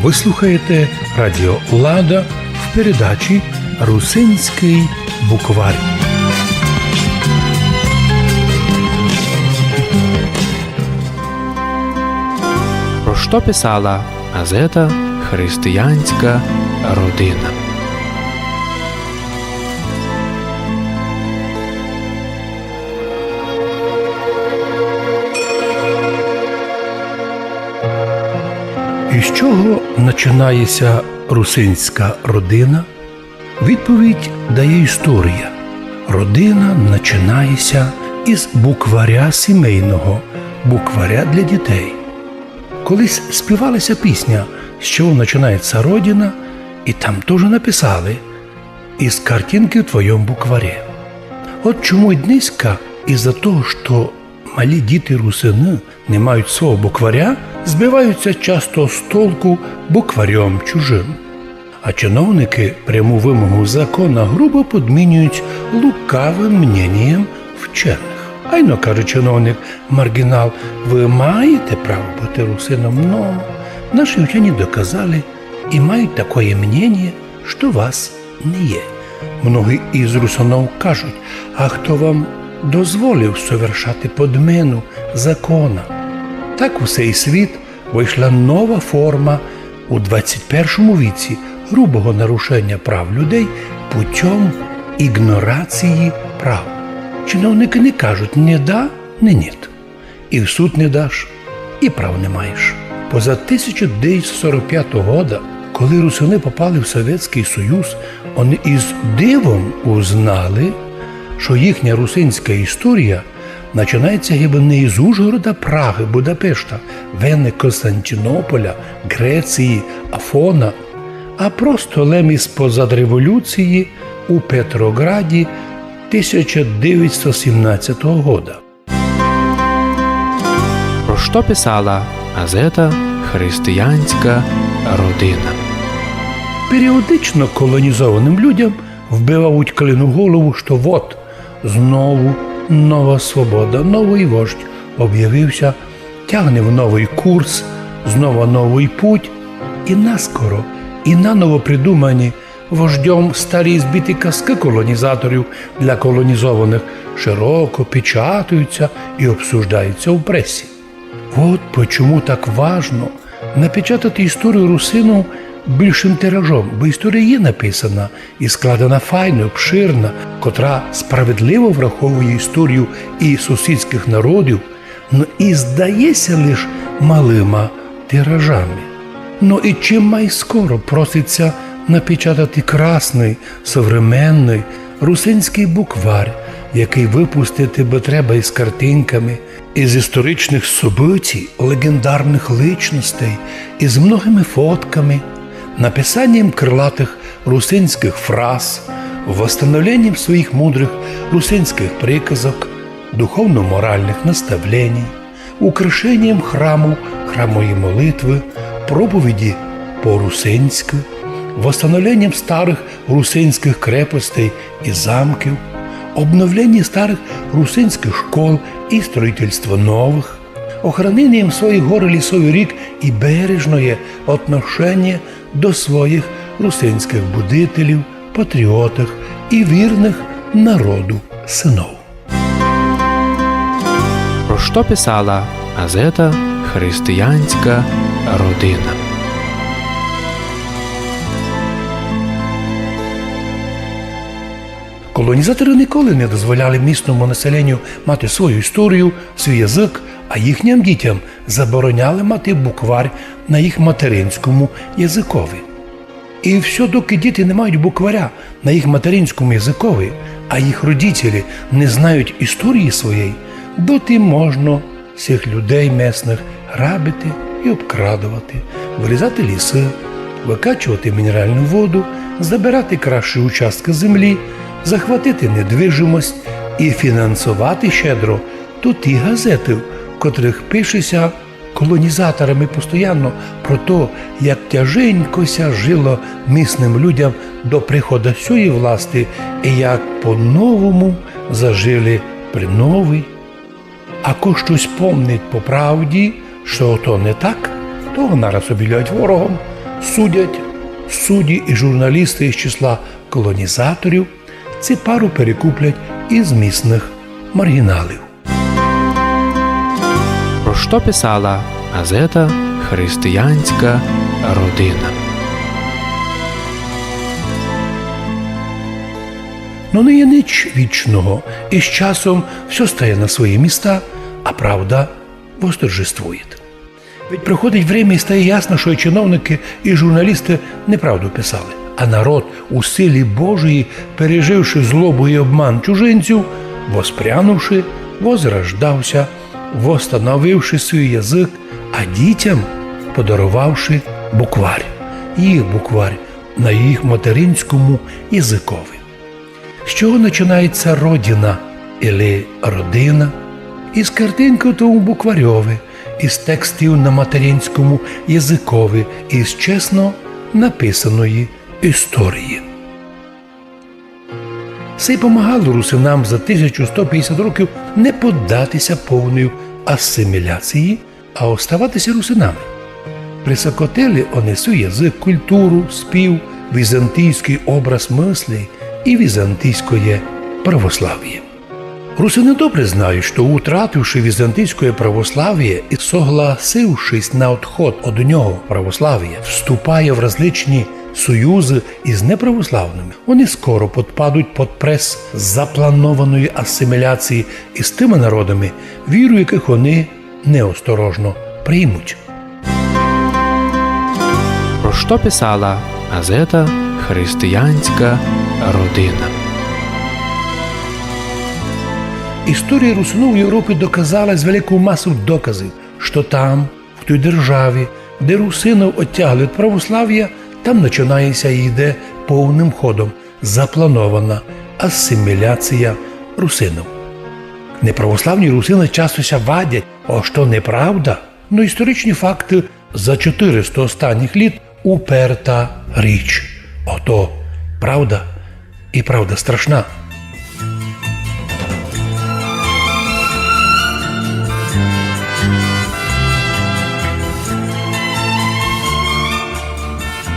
Ви слухаєте Радіо Лада в передачі «Русинський буквар». Про що писала газета «Християнська родина»? Із чого починається русинська родина? Відповідь дає історія. Родина починається із букваря сімейного, букваря для дітей. Колись співалася пісня «З чого починається родина», і там теж написали «Із картинки в твоєму букварі». От чому й дниська, із-за того, що малі діти-русини не мають свого букваря, збиваються часто з толку букварем чужим. А чиновники пряму вимогу закона грубо підмінюють лукавим мненням вчених. Айно, каже чиновник, маргінал, ви маєте право бути русином, но наші вчені доказали і мають таке мнення, що вас не є. Многі із русинов кажуть, а хто вам дозволив совершати подмену закона? Так у цей світ вийшла нова форма у 21 віці грубого нарушення прав людей путем ігнорації прав. Чиновники не кажуть «не да, не ніт». І в суд не даш, і прав не маєш. Поза 1945 года, коли русини попали в Совєтський Союз, вони із дивом узнали, що їхня русинська історія починається хіба не із Ужгорода, Праги, Будапешта, Вени, Константинополя, Греції, Афона, а просто лем із-позад революції у Петрограді 1917 года. Про що писала газета «Християнська родина»? Періодично колонізованим людям вбивають клину голову, що от знову нова свобода, новий вождь об'явився, тягне в новий курс, знову новий путь, і наскоро, і наново придумані вождьом старі збиті казки колонізаторів для колонізованих широко печатаються і обсуждаються в пресі. От чому так важно напечатати історію русину більшим тиражом, бо історія є написана і складена файно, обширна, котра справедливо враховує історію і сусідських народів, но і здається лише малима тиражами. Но і чим май скоро проситься напечатати красний, современний русинський буквар, який випустити би треба із картинками, із історичних событий, легендарних личностей, із многими фотками, написанням крилатих русинських фраз, восстановленням своїх мудрих русинських приказок, духовно-моральних наставлень, украшенням храму, храмової молитви, проповіді по-русинськи, восстановленням старих русинських крепостей і замків, обновлення старих русинських школ і строительство нових, охраненням своїх гор і лісових рік і бережне отношення до своїх русинських будителів, патріотів і вірних народу синов. Про що писала газета «Християнська родина»? Колонізатори ніколи не дозволяли місному населенню мати свою історію, свій язик, а їхнім дітям забороняли мати буквар на їх материнському язикові. І все, доки діти не мають букваря на їх материнському язикові, а їх родителі не знають історії своєї, доти можна цих людей місних грабити і обкрадувати, вирізати ліси, викачувати мінеральну воду, забирати кращі участки землі, захватити недвижимость і фінансувати щедро ті газети, в котрих пишеться колонізаторами постійно про те, як тяженькося жило місним людям до приходу сьої власти і як по-новому зажили при новій. А ко щось помнить по правді, що то не так, того нараз обілять ворогом, судять судді і журналісти із числа колонізаторів, цю пару перекуплять із місних маргіналів. Про що писала газета «Християнська родина». Но не є ніч вічного, і з часом все стає на свої міста, а правда восторжествує. Ведь приходить время і стає ясно, що і чиновники, і журналісти неправду писали. А народ у силі Божої, переживши злобу і обман чужинців, воспрянувши, возрождався, восстановивши свій язик, а дітям подарувавши букварь. Їх букварь на їх материнському язикові. З чого починається родина, або родина? Із картинки тому букварьові, із текстів на материнському язикові, із чесно написаної історії. Це й помагало русинам за 1150 років не поддатися повної асиміляції, а оставатися русинами. Присокотили вони свій язик, культуру, спів, візантійський образ мислі і візантійське православ'я. Русини добре знають, що, утративши візантійське православ'я і согласившись на відход від нього православ'я, вступає в различні союзи із неправославними. Вони скоро підпадуть під прес запланованої асиміляції із тими народами, віру яких вони неосторожно приймуть. Про що писала газета «Християнська родина». Історія русину в Європі доказала з великою масою доказів, що там, в той державі, де русинів оттягли від православ'я, там починається і йде повним ходом запланована асиміляція русинів. Неправославні русини часто ся вадять, а що неправда, но історичні факти за 400 останніх літ уперта річ. Ото правда і правда страшна.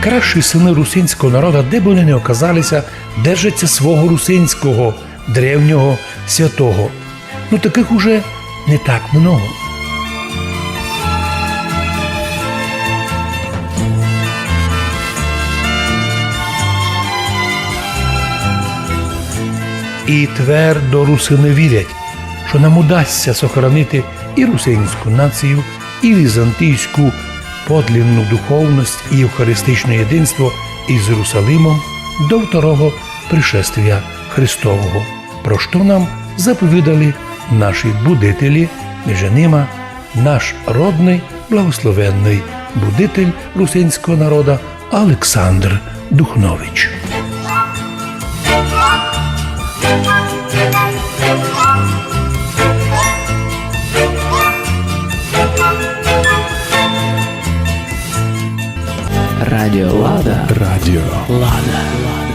Кращі сини русинського народу, де б вони не оказалися, держаться свого русинського, древнього, святого. Ну таких уже не так много. І твердо русини вірять, що нам удасться сохранити і русинську націю, і візантійську подлинну духовність і євхаристичне єдинство із Єрусалимом до второго пришествия Христового, про що нам заповідали наші будителі, між ними наш родний, благословенний будитель русинського народу Олександр Духнович. Радіо Лада. Радіо Лада.